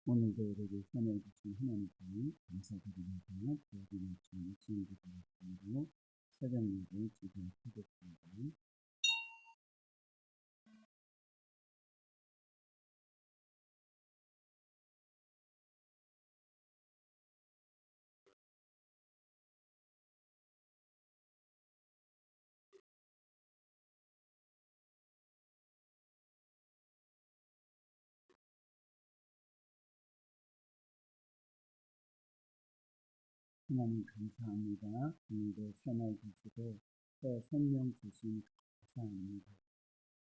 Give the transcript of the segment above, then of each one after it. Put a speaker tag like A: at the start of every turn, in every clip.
A: 오늘도 우리를 선해 주신 하나님께 감사드립니다. 우리 말씀 묵상기도로 새벽녘을 기도하겠습니다. 하나님 감사합니다. 오늘도 선해 주시고 또 생명 주신 감사합니다.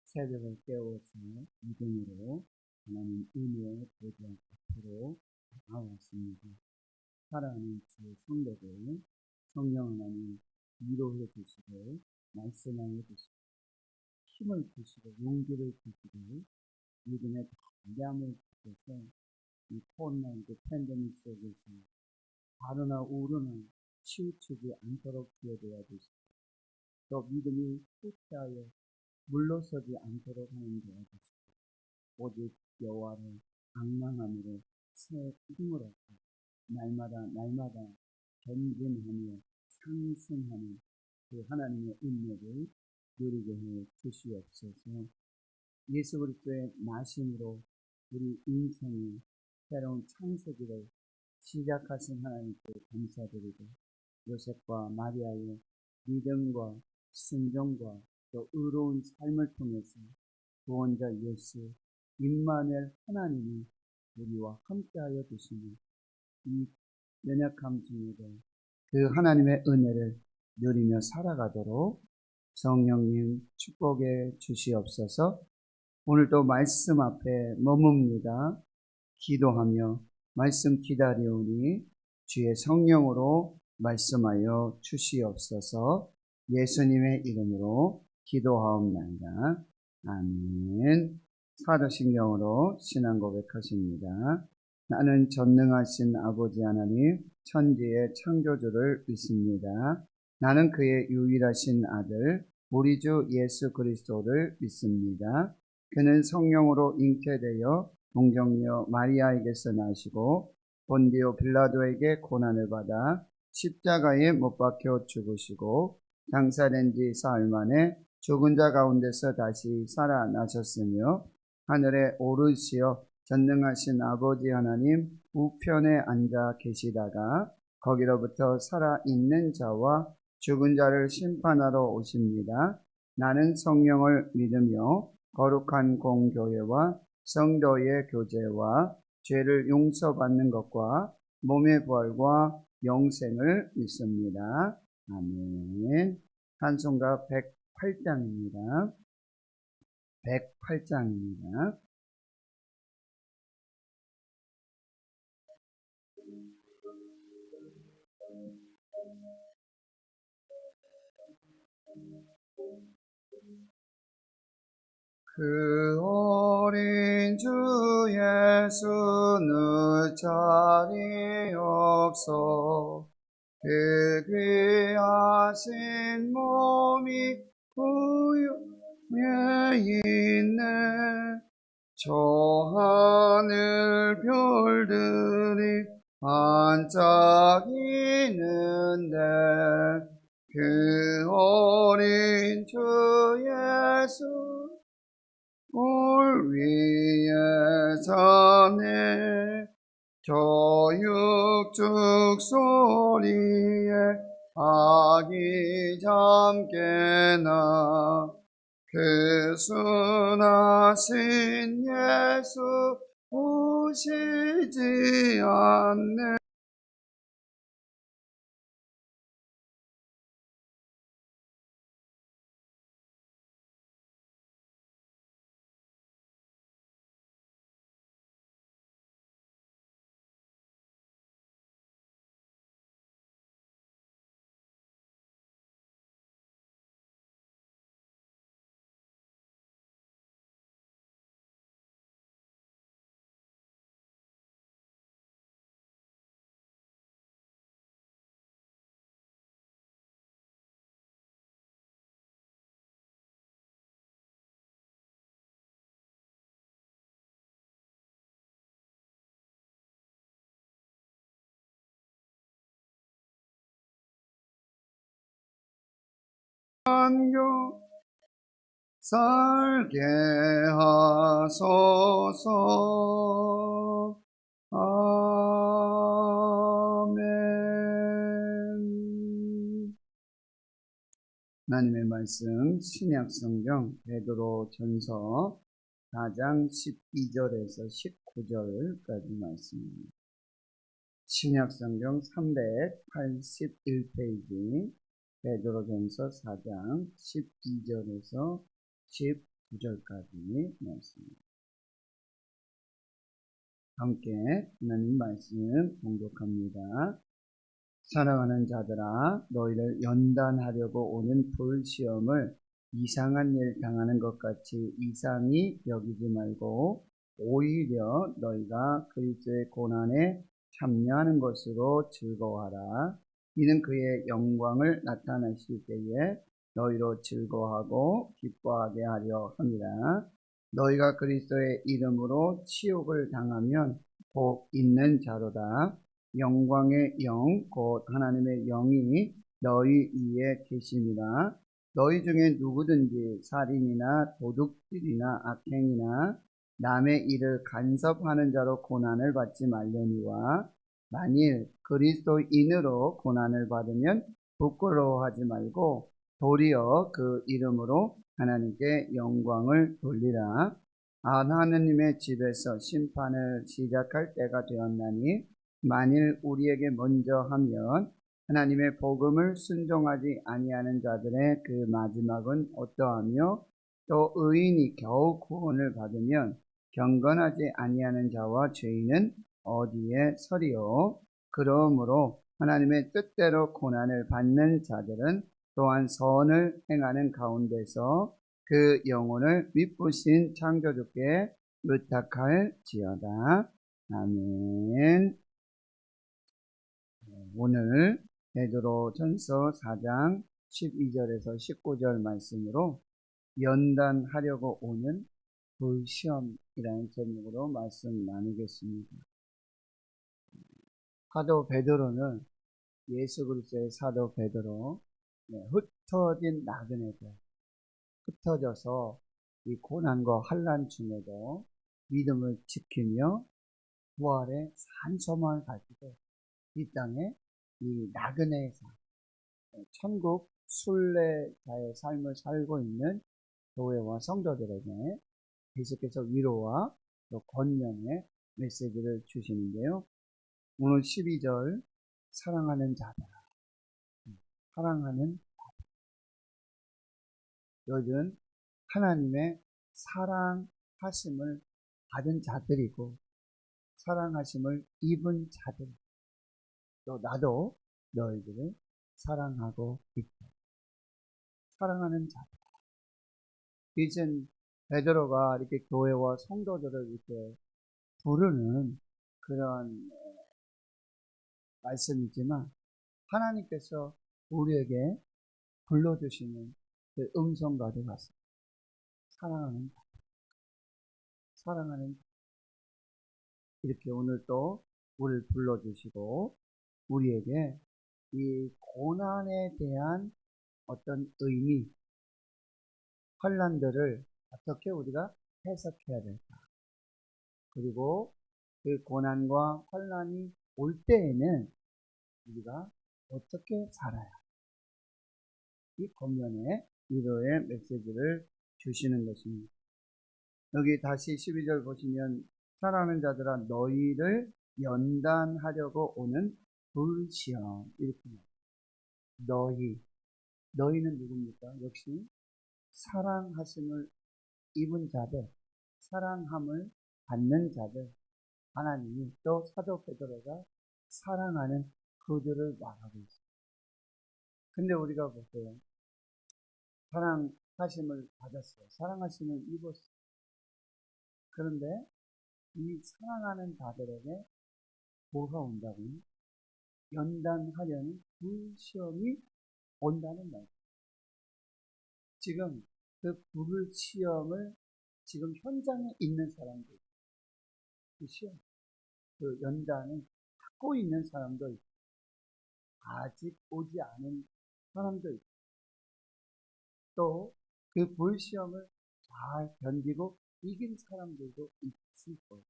A: 새벽을 깨워서 믿음으로 하나님 은혜의 보좌 앞으로 나왔습니다. 살아가는 주의 성도들 성령 하나님 위로해 주시고 말씀하여 주시고 힘을 주시고 용기를 주시고 믿음의 담대함을 주셔서 이 코로나19 팬데믹 속에서 바르나 우르나 치우치지 않도록 기회되어 주시고 또 믿음이 후퇴하여 물러서지 않도록 하는 도와주시고 오직 여호와를 앙망함으로 새 힘을 얻고 날마다 전진하며 상승하는 그 하나님의 은혜를 누리게 해 주시옵소서. 예수 그리스도의 나심으로 우리 인생의 새로운 창세기를 시작하신 하나님께 감사드리고 요셉과 마리아의 믿음과 순종과 또 의로운 삶을 통해서 구원자 예수 임마누엘 하나님이 우리와 함께하여 주시는 이 연약함 중에도 그 하나님의 은혜를 누리며 살아가도록 성령님 축복해 주시옵소서. 오늘도 말씀 앞에 머뭅니다. 기도하며 말씀 기다리오니 주의 성령으로 말씀하여 주시옵소서. 예수님의 이름으로 기도하옵나이다. 아멘. 사도신경으로 신앙 고백하십니다. 나는 전능하신 아버지 하나님 천지의 창조주를 믿습니다. 나는 그의 유일하신 아들 우리 주 예수 그리스도를 믿습니다. 그는 성령으로 잉태되어 동정녀 마리아에게서 나시고 본디오 빌라도에게 고난을 받아 십자가에 못 박혀 죽으시고 장사된 지 사흘 만에 죽은 자 가운데서 다시 살아나셨으며 하늘에 오르시어 전능하신 아버지 하나님 우편에 앉아 계시다가 거기로부터 살아있는 자와 죽은 자를 심판하러 오십니다. 나는 성령을 믿으며 거룩한 공교회와 성도의 교제와 죄를 용서받는 것과 몸의 부활과 영생을 믿습니다. 아멘. 찬송가 108장입니다. 108장입니다. 그 어린 주 예수는 자리 없어 그 귀하신 몸이 구유에 있네. 저 하늘 별들이 반짝이는데 그 어린 주 예수 울 위에 사네. 저 육축 소리에 아기 잠깨나 그 순하신 예수 오시지 않네. 안겨 살게 하소서. 아멘. 하나님의 말씀 신약성경 베드로전서 4장 12절에서 19절까지 말씀입니다. 신약성경 381페이지 베드로전서 4장 12절에서 19절까지 말씀입니다. 함께 하나님 말씀 봉독합니다. 사랑하는 자들아, 너희를 연단하려고 오는 불시험을 이상한 일 당하는 것 같이 이상히 여기지 말고 오히려 너희가 그리스도의 고난에 참여하는 것으로 즐거워하라. 이는 그의 영광을 나타내실 때에 너희로 즐거워하고 기뻐하게 하려 함이라. 너희가 그리스도의 이름으로 치욕을 당하면 복 있는 자로다. 영광의 영 곧 하나님의 영이 너희 위에 계심이라. 너희 중에 누구든지 살인이나 도둑질이나 악행이나 남의 일을 간섭하는 자로 고난을 받지 말려니와 만일 그리스도인으로 고난을 받으면 부끄러워하지 말고 도리어 그 이름으로 하나님께 영광을 돌리라. 하나님의 집에서 심판을 시작할 때가 되었나니 만일 우리에게 먼저 하면 하나님의 복음을 순종하지 아니하는 자들의 그 마지막은 어떠하며 또 의인이 겨우 구원을 받으면 경건하지 아니하는 자와 죄인은 어디에 서리요. 그러므로 하나님의 뜻대로 고난을 받는 자들은 또한 선을 행하는 가운데서 그 영혼을 미쁘신 창조주께 의탁할지어다. 아멘. 오늘 베드로전서 4장 12절에서 19절 말씀으로 연단하려고 오는 불시험이라는 제목으로 말씀 나누겠습니다. 사도 베드로는 예수 그리스도의 사도 베드로, 흩어진 나그네들, 흩어져서 이 고난과 환난 중에도 믿음을 지키며 부활의 산소망을 가지고 이 땅에 이 나그네의 삶, 천국 순례자의 삶을 살고 있는 교회와 성도들에게 계속해서 위로와 또 권면의 메시지를 주시는데요. 오늘 12절 사랑하는 자들아, 사랑하는 너희들은 하나님의 사랑하심을 받은 자들이고 사랑하심을 입은 자들, 또 나도 너희들을 사랑하고 있다. 사랑하는 자들. 이젠 베드로가 이렇게 교회와 성도들을 이렇게 부르는 그런 말씀이지만 하나님께서 우리에게 불러주시는 그 음성과도 같습니다. 사랑하는 자들. 사랑하는 자들. 이렇게 오늘 또 우리를 불러주시고 우리에게 이 고난에 대한 어떤 의미, 환난들을 어떻게 우리가 해석해야 될까? 그리고 그 고난과 환난이 올 때에는 우리가 어떻게 살아야? 이 권면에 위로의 메시지를 주시는 것입니다. 여기 다시 12절 보시면 사랑하는 자들아 너희를 연단하려고 오는 불시험 이렇게 너희는 누굽니까? 역시 사랑하심을 입은 자들, 사랑함을 받는 자들, 하나님이 또 사도 베드로가 사랑하는 그들을 말하고 있습니다. 근데 우리가 보세요. 사랑하심을 받았어요. 사랑하심을 입었어요. 그런데 이 사랑하는 자들에게 뭐가 온다고요? 연단하려는 불시험이 온다는 말이에요. 지금 그 불시험을 지금 현장에 있는 사람들, 그 시험, 그 연단을 받고 있는 사람도 있고, 아직 오지 않은 사람도 있고, 또 그 불시험을 잘 견디고 이긴 사람들도 있을 거예요.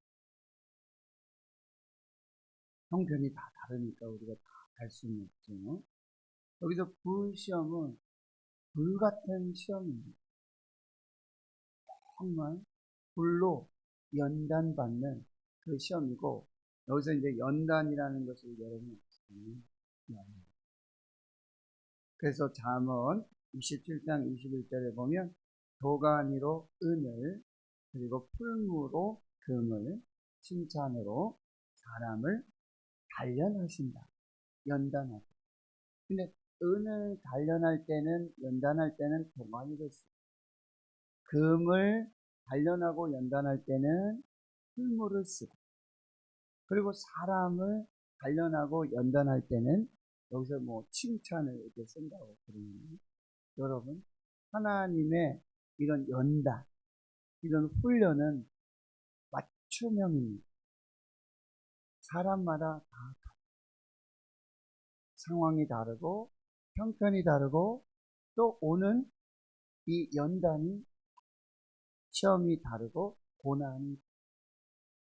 A: 형편이 다 다르니까 우리가 다 갈 수는 없죠. 여기서 불시험은 불같은 시험입니다. 정말 불로 연단받는 그 시험이고, 여기서 이제 연단이라는 것을 여러분이 아시잖아요. 그래서 잠언 27장 21절에 보면 도가니로 은을, 그리고 풀무로 금을, 칭찬으로 사람을 단련하신다. 연단하다. 근데 은을 단련할 때는, 연단할 때는 도가니를 쓰고, 금을 단련하고 연단할 때는 풀무를 쓰고, 그리고 사람을 단련하고 연단할 때는 여기서 뭐 칭찬을 이렇게 쓴다고 그러는데, 여러분, 하나님의 이런 연단, 이런 훈련은 맞춤형입니다. 사람마다 다 상황이 다르고 형편이 다르고 또 오는 이 연단이, 시험이 다르고 고난이,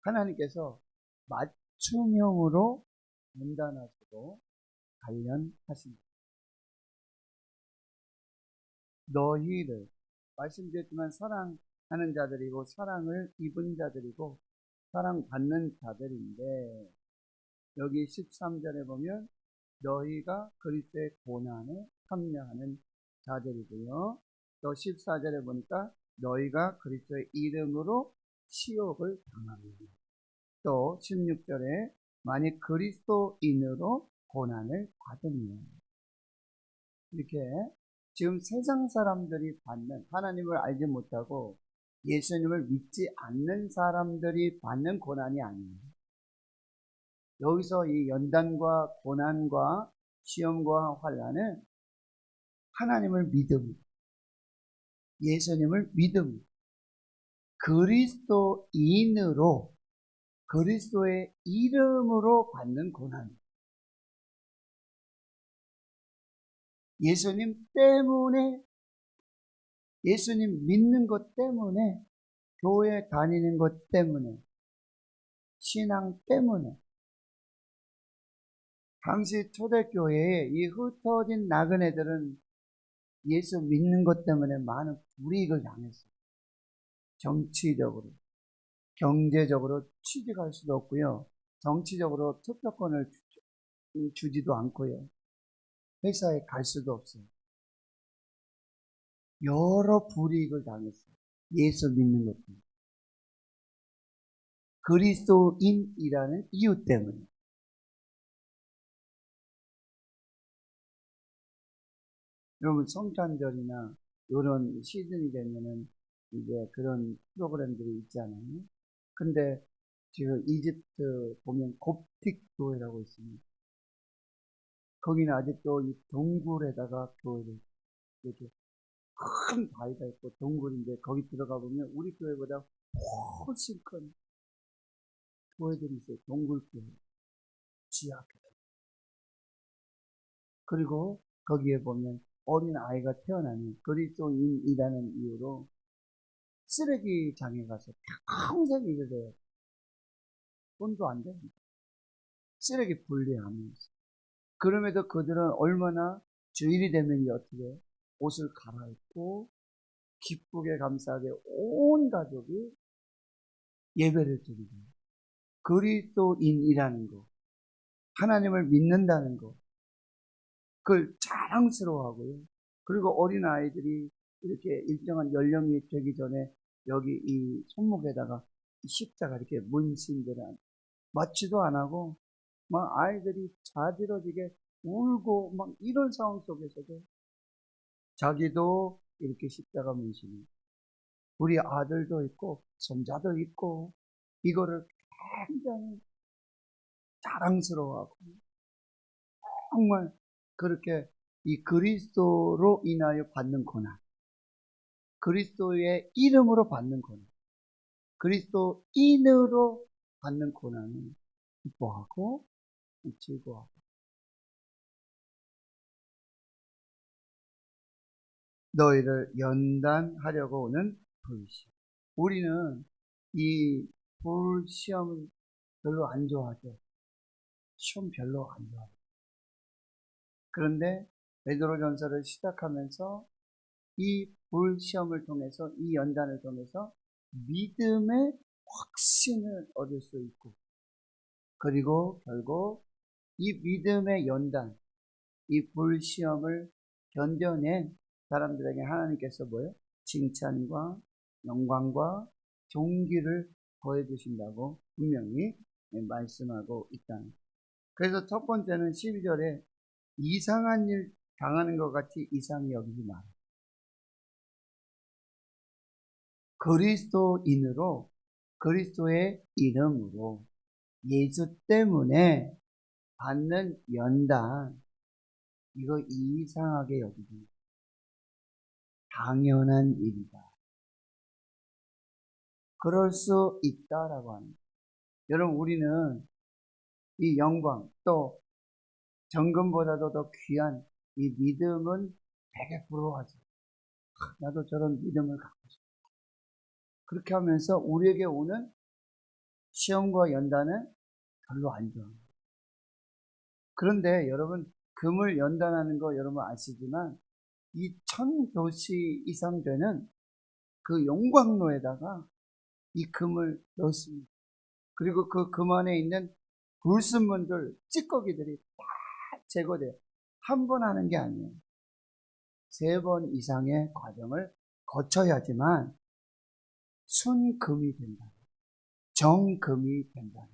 A: 하나님께서 맞춤형으로 연단하시고 단련하십니다. 너희를, 말씀드렸지만 사랑하는 자들이고 사랑을 입은 자들이고 사랑받는 자들인데, 여기 13절에 보면 너희가 그리스도의 고난에 참여하는 자들이고요. 또 14절에 보니까 너희가 그리스도의 이름으로 치욕을 당하리니, 또 16절에 만일 그리스도인으로 고난을 받으면, 이렇게 지금 세상 사람들이 받는, 하나님을 알지 못하고 예수님을 믿지 않는 사람들이 받는 고난이 아니에요. 여기서 이 연단과 고난과 시험과 환난은 하나님을 믿음, 예수님을 믿음, 그리스도인으로, 그리스도의 이름으로 받는 고난. 예수님 때문에, 예수님 믿는 것 때문에, 교회 다니는 것 때문에, 신앙 때문에. 당시 초대교회에 이 흩어진 나그네들은 예수 믿는 것 때문에 많은 불이익을 당했어요. 정치적으로, 경제적으로 취직할 수도 없고요. 정치적으로 투표권을 주지도 않고요. 회사에 갈 수도 없어요. 여러 불이익을 당했어요. 예수 믿는 것 때문에. 그리스도인이라는 이유 때문에. 여러분, 성탄절이나 이런 시즌이 되면은 이제 그런 프로그램들이 있잖아요. 근데 지금 이집트 보면 곱틱 교회라고 있습니다. 거기는 아직도 이 동굴에다가 교회를, 이렇게 큰 바위가 있고 동굴인데 거기 들어가 보면 우리 교회보다 훨씬 큰 교회들이 있어요. 동굴교회, 지하교회. 그리고 거기에 보면 어린 아이가 태어나면 그리스도인이라는 이유로 쓰레기장에 가서 평생 일을 해요. 돈도 안 됩니다. 쓰레기 분리하면서. 그럼에도 그들은 얼마나 주일이 되면 어떻게 옷을 갈아입고 기쁘게 감사하게 온 가족이 예배를 드리고, 그리스도인이라는 거, 하나님을 믿는다는 거, 그걸 자랑스러워하고요. 그리고 어린아이들이 이렇게 일정한 연령이 되기 전에 여기 이 손목에다가 십자가 이렇게 문신들을 맞지도 안 하고, 막 아이들이 자지러지게 울고 막 이런 상황 속에서도 자기도 이렇게 십자가 문신이, 우리 아들도 있고 손자도 있고, 이거를 굉장히 자랑스러워하고, 정말 그렇게 이 그리스도로 인하여 받는 고난, 그리스도의 이름으로 받는 고난, 그리스도인으로 받는 고난을 기뻐하고 즐거워하고, 너희를 연단하려고 오는 불시험. 우리는 이 불시험을 별로 안 좋아하죠. 시험 별로 안 좋아해요. 그런데 베드로전서를 시작하면서 이 불시험을 통해서, 이 연단을 통해서 믿음의 확신을 얻을 수 있고, 그리고 결국 이 믿음의 연단, 이 불시험을 견뎌낸 사람들에게 하나님께서 뭐예요? 칭찬과 영광과 존귀를 더해주신다고 분명히 말씀하고 있다는 거예요. 그래서 첫 번째는 12절에 이상한 일 당하는 것 같이 이상히 여기지 마라. 그리스도인으로, 그리스도의 이름으로, 예수 때문에 받는 연단, 이거 이상하게 여기지. 당연한 일이다. 그럴 수 있다라고 하는 거예요. 여러분, 우리는 이 영광, 또 정금보다도 더 귀한 이 믿음은 되게 부러워하죠. 나도 저런 믿음을 갖고 싶어. 그렇게 하면서 우리에게 오는 시험과 연단은 별로 안 좋아합니다. 그런데 여러분, 금을 연단하는 거 여러분 아시지만 이 1000도시 이상 되는 그 용광로에다가 이 금을 넣습니다. 그리고 그 금 안에 있는 불순물들, 찌꺼기들이 다 제거돼요. 한 번 하는 게 아니에요. 3번 이상의 과정을 거쳐야지만 순금이 된다. 정금이 된다.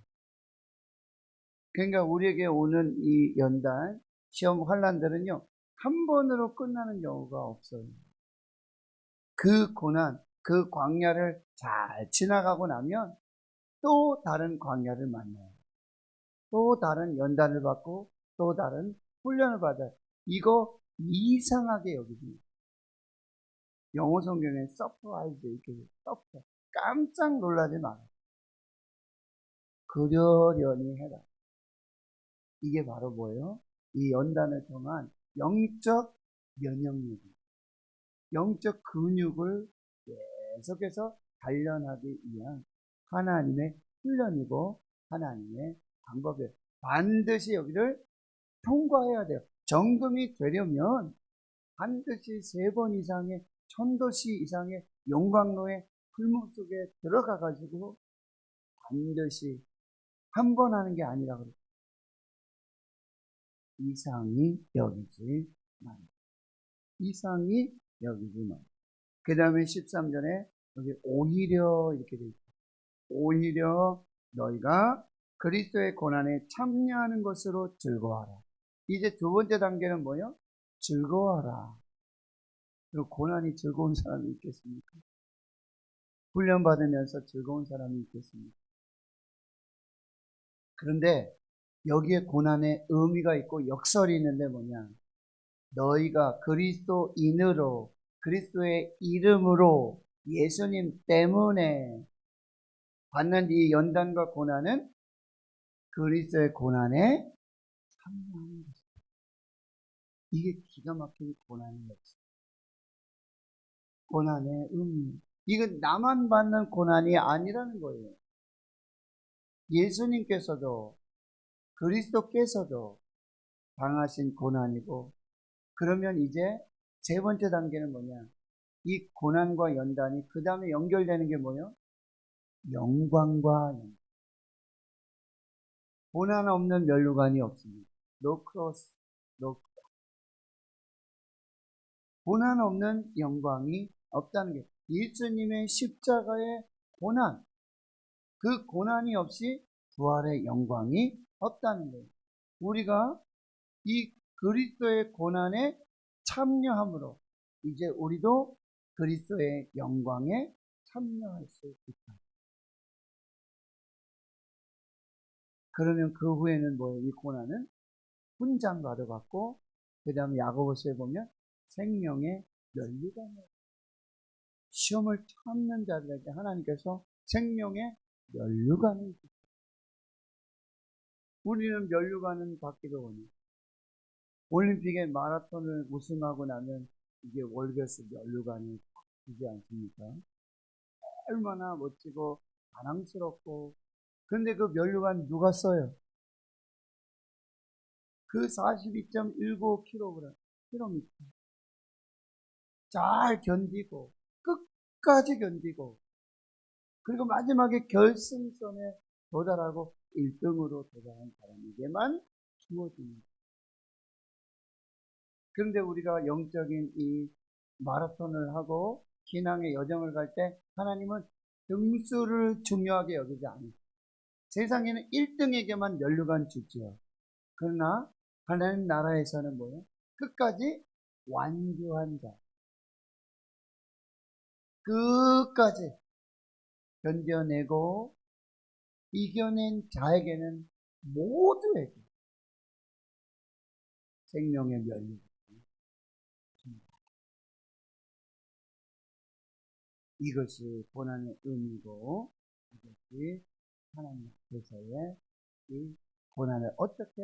A: 그러니까 우리에게 오는 이 연단, 시험, 환난들은요, 한 번으로 끝나는 경우가 없어요. 그 고난, 그 광야를 잘 지나가고 나면 또 다른 광야를 만나요. 또 다른 연단을 받고 또 다른 훈련을 받아요. 이거 이상하게 여기지. 영어 성경에 서프라이즈 이렇게 서프, 깜짝 놀라지 마라. 그러려니 해라. 이게 바로 뭐예요? 이 연단을 통한 영적 면역력입니다. 영적 근육을 계속해서 단련하기 위한 하나님의 훈련이고 하나님의 방법이에요. 반드시 여기를 통과해야 돼요. 정금이 되려면 반드시 3번 이상의 1000도시 이상의 용광로의 풀무 속에 들어가 가지고 반드시 한 번 하는 게 아니라 그래요. 이상히 여기지 말라. 이상히 여기지 말라. 그 다음에 13절에 여기 오히려 이렇게 돼 있어요. 오히려 너희가 그리스도의 고난에 참여하는 것으로 즐거워하라. 이제 두 번째 단계는 뭐예요? 즐거워하라. 그리고 고난이 즐거운 사람이 있겠습니까? 훈련받으면서 즐거운 사람이 있겠습니까? 그런데 여기에 고난의 의미가 있고 역설이 있는데 뭐냐? 너희가 그리스도인으로, 그리스도의 이름으로, 예수님 때문에 받는 이 연단과 고난은 그리스도의 고난에 참여하는 것입니다. 이게 기가 막힌 고난이었어요. 고난의 의미. 이건 나만 받는 고난이 아니라는 거예요. 예수님께서도 그리스도께서도 당하신 고난이고, 그러면 이제 3번째 단계는 뭐냐? 이 고난과 연단이 그 다음에 연결되는 게 뭐예요? 영광과 영광. 고난 없는 면류관이 없습니다. No cross, no cross. 고난 없는 영광이 없다는 게 예수님의 십자가의 고난, 그 고난이 없이 부활의 영광이 없다는 거예요. 우리가 이 그리스도의 고난에 참여함으로 이제 우리도 그리스도의 영광에 참여할 수 있다. 그러면 그 후에는 뭐예요? 이 고난은 훈장과도 같고, 그 다음에 야고보서에 보면 생명의 면류관이에요. 시험을 참는 자들에게 하나님께서 생명의 면류관을 주셨어요. 우리는 면류관은 받기도 원해요. 올림픽에 마라톤을 우승하고 나면 이게 월계수 면류관이 되지 않습니까? 얼마나 멋지고 자랑스럽고. 근데 그 면류관 누가 써요? 그 42.19kg, 잘 견디고, 끝까지 견디고, 그리고 마지막에 결승선에 도달하고 1등으로 도달한 사람에게만 주어집니다. 그런데 우리가 영적인 이 마라톤을 하고 신앙의 여정을 갈 때 하나님은 등수를 중요하게 여기지 않아요. 세상에는 1등에게만 면류관 주죠. 그러나 하나님 나라에서는 뭐예요? 끝까지 완주한 자, 끝까지 견뎌내고 이겨낸 자에게는 모두에게 생명의 면류관. 이것이 고난의 의미고, 이것이 하나님 앞에서의 이 고난을 어떻게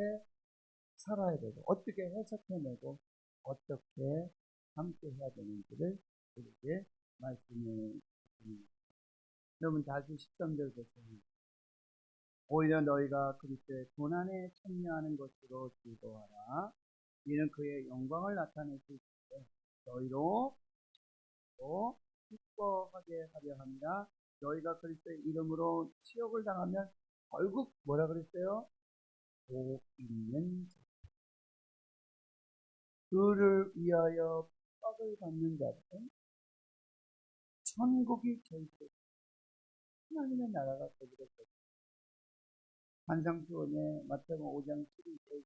A: 살아야 되고, 어떻게 해석해내고, 어떻게 함께 해야 되는지를 우리에게 말씀해 주십니다. 여러분 다시 13절 보세요. 오히려 너희가 그리스도의 고난에 참여하는 것으로 즐거워하라. 이는 그의 영광을 나타내실 때 너희로 또 기뻐하게 하려 합니다. 너희가 그리스도의 이름으로 치욕을 당하면 결국 뭐라 그랬어요? 복 있는 자. 그를 위하여 빡을 받는 자들은 천국이 저희들 하나님의 나라가 저희들 한상수원의 마태복음 5장 12절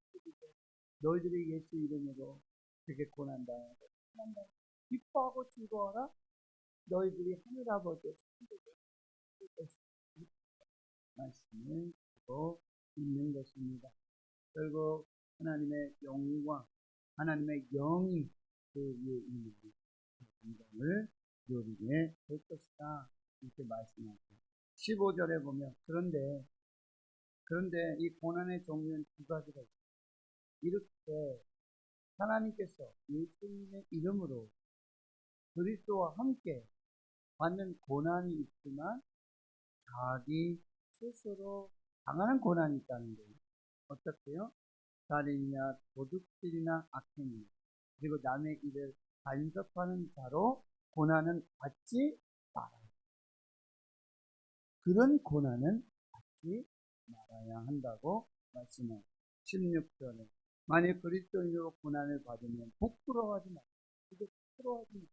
A: 너희들이 예수 이름으로 되게 고난당하고 기뻐하고 즐거워라. 너희들이 하늘 아버지의 천국에 말씀을 주고 있는 것입니다. 결국 하나님의 영광, 하나님의 영이 그 위에 있는 영광을 누리게 될 것이다. 이렇게 말씀하죠. 15절에 보면 그런데 이 고난의 종류는 두 가지가 있어요. 이렇게 하나님께서 예수님의 이름으로 그리스도와 함께 받는 고난이 있지만 자기 스스로 당하는 고난이 있다는 거예요. 어떻게요? 살인이나 도둑질이나 악행이나 그리고 남의 일을 간섭하는 자로 고난은 받지 말아요. 그런 고난은 받지 말아야 한다고 말씀하세요. 16절에 만일 그리스도인으로 고난을 받으면 부끄러워하지 마세요. 이게 부끄러워하지 마세요.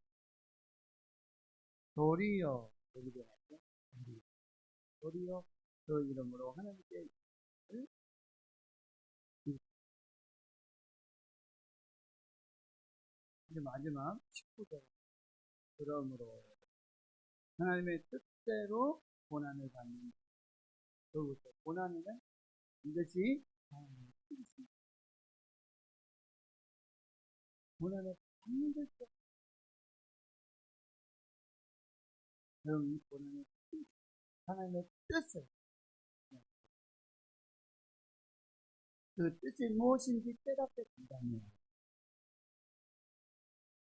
A: 도리어 그 이름으로 하나님께 이제 마지막 19절 그러므로 하나님의 뜻대로 고난을 받는 그것부터 고난은 이것이 하나님의 뜻입니다. 고난을 받는 것도 여러분 이 고난의 뜻, 하나님의 뜻을 그 뜻이 무엇인지 깨닫게 된다면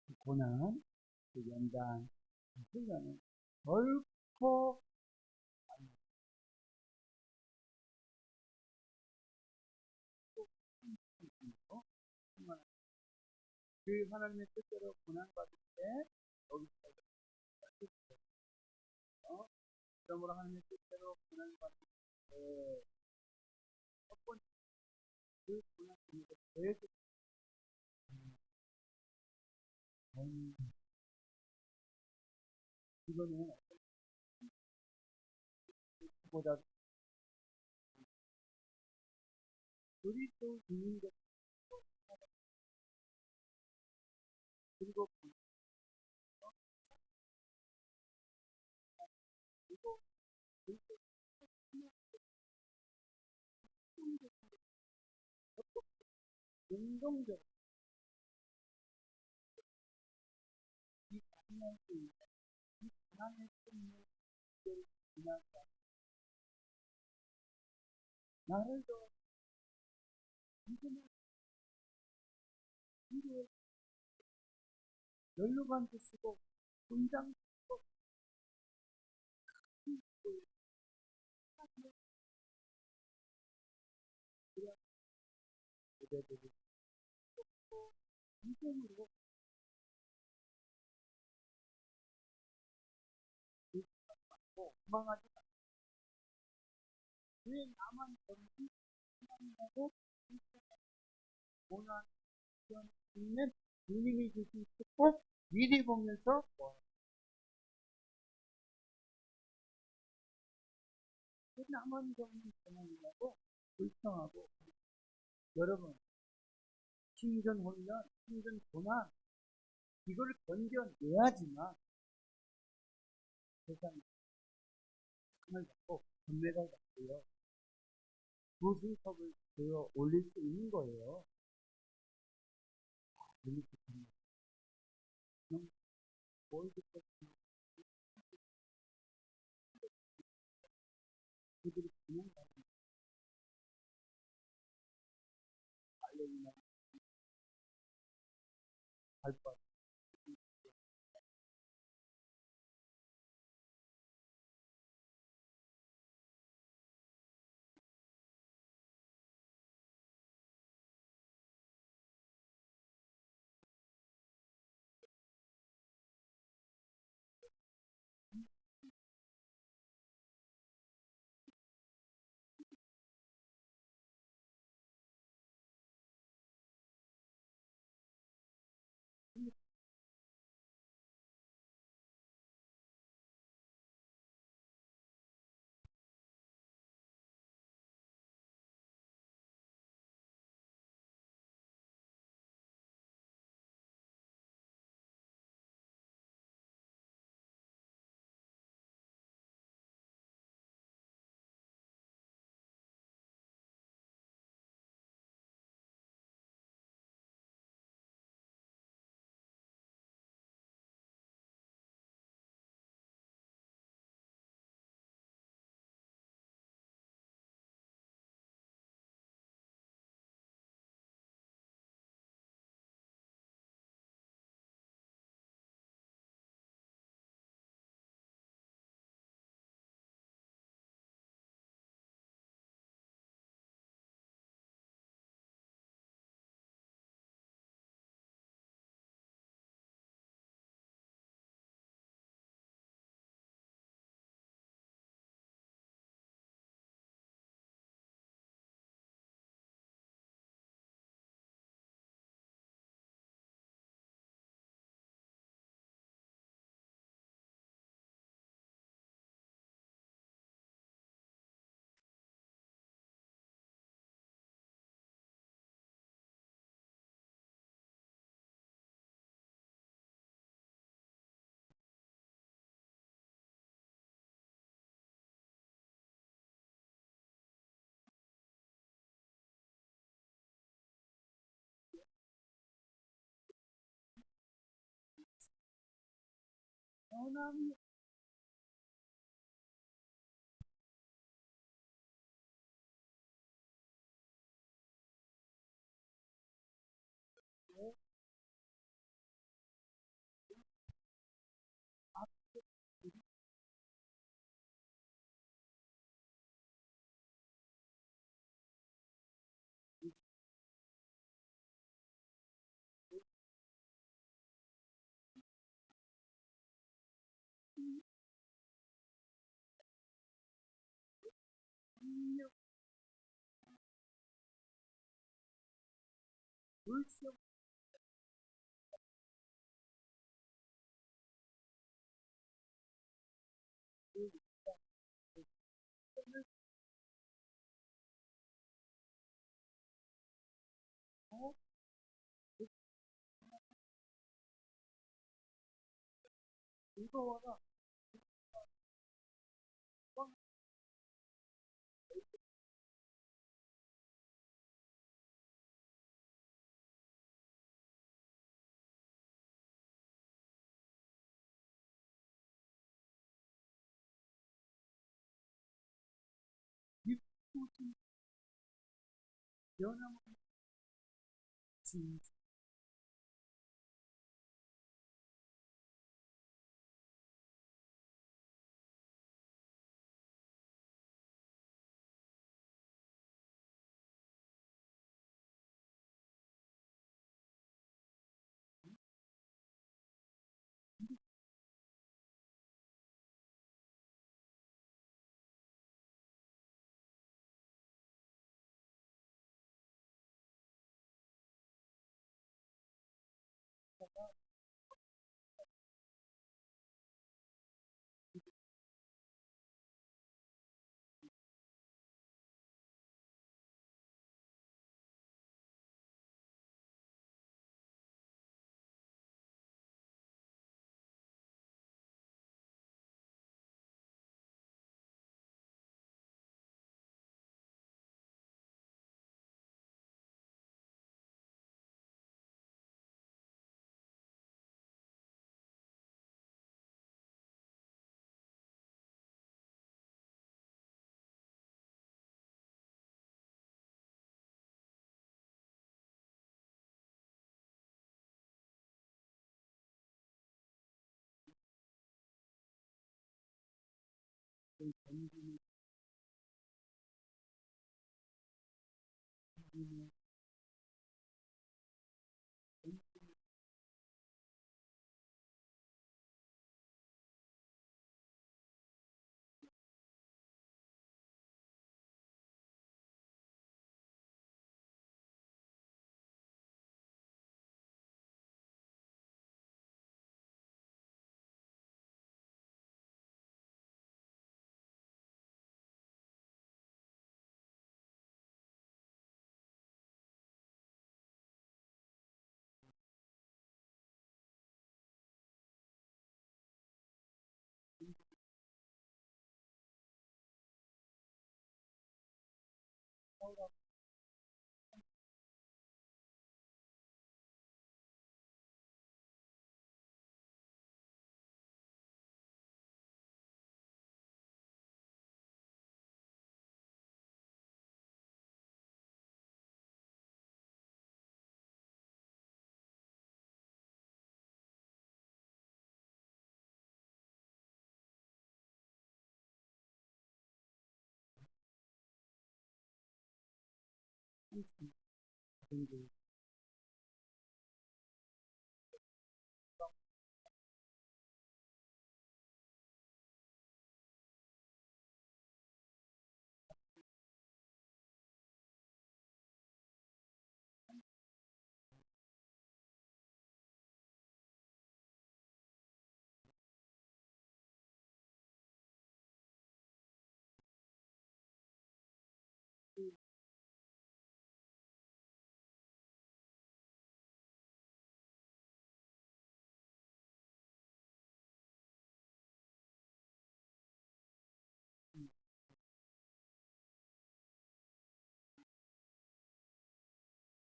A: 그 고난, 그 연단, 그 훈련은 결코 그 하나님의 뜻대로 고난받을 때 여기서 그러므로 하나님의 뜻대로 고난받을 때 첫 번째 그 고난 중에서 제일 이거는 보다 그리스도 있는 것 그리고 그리고 그리스도 능동적 이 가능한 수 있는 이 가난의 뜻을 지나가 나를 더 믿음의 길을 연루관도 쓰고 분장 쓰고 그런 무대들이 인생으로 있고 도망하지 왜 나만 저렇게 하고 원하는 있는 주님이 주신 축복 미리 보면서 왜 나만 저렇게 전하느냐고 불평하고 여러분 힘든 혼란, 힘든 고난 이걸 견뎌내야지만 세상에 상을 받고 금메달 받고요. 도수석을 되어 올릴 수 있는 거예요. 이렇게 됩니다. 뭘 듣고 그들이 그냥 달려있나 갈것 원함이 불쌍 즐거워라 기쁘신 변함없는 진짜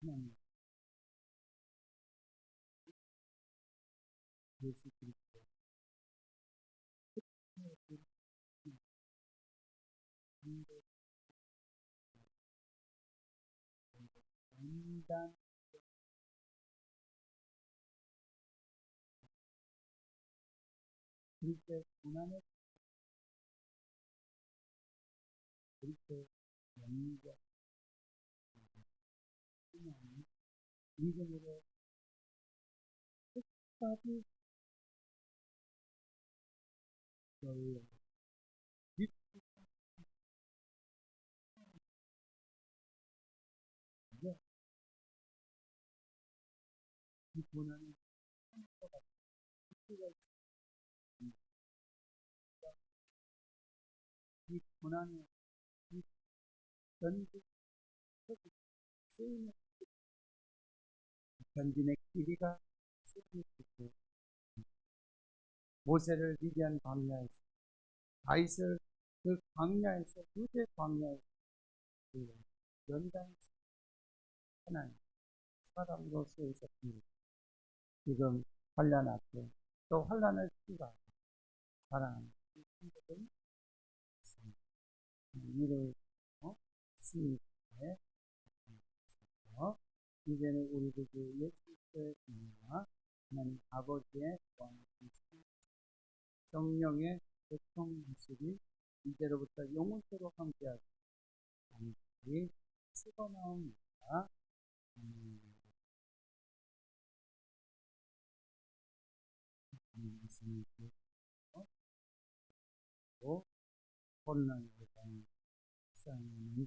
A: 하나님 예수 그리스도 인간 그리스도의 고난을 그리스도의 영광 믿음으로 끝까지 열려 믿고 이 고난을 이 고난을 이 견디 쓰이는 견딘의 길이가 쓰이는 고 모세를 미디안 광야에서 다윗을 그 광야에서 유대 광야에서 연단 하나님 사람으로서 있었습니다. 지금 환란 앞에 또 환란을 피가 사랑하는 친구들은 이를 승리에 이제는 우리들이 예수 그리스도의 은혜와 하나님 아버지의 성령의 교통하시기 이제로부터 영원토록 함께하시기 감사히 축원하옵나이다. 말씀을 듣고 혼란을 당한 쌓이는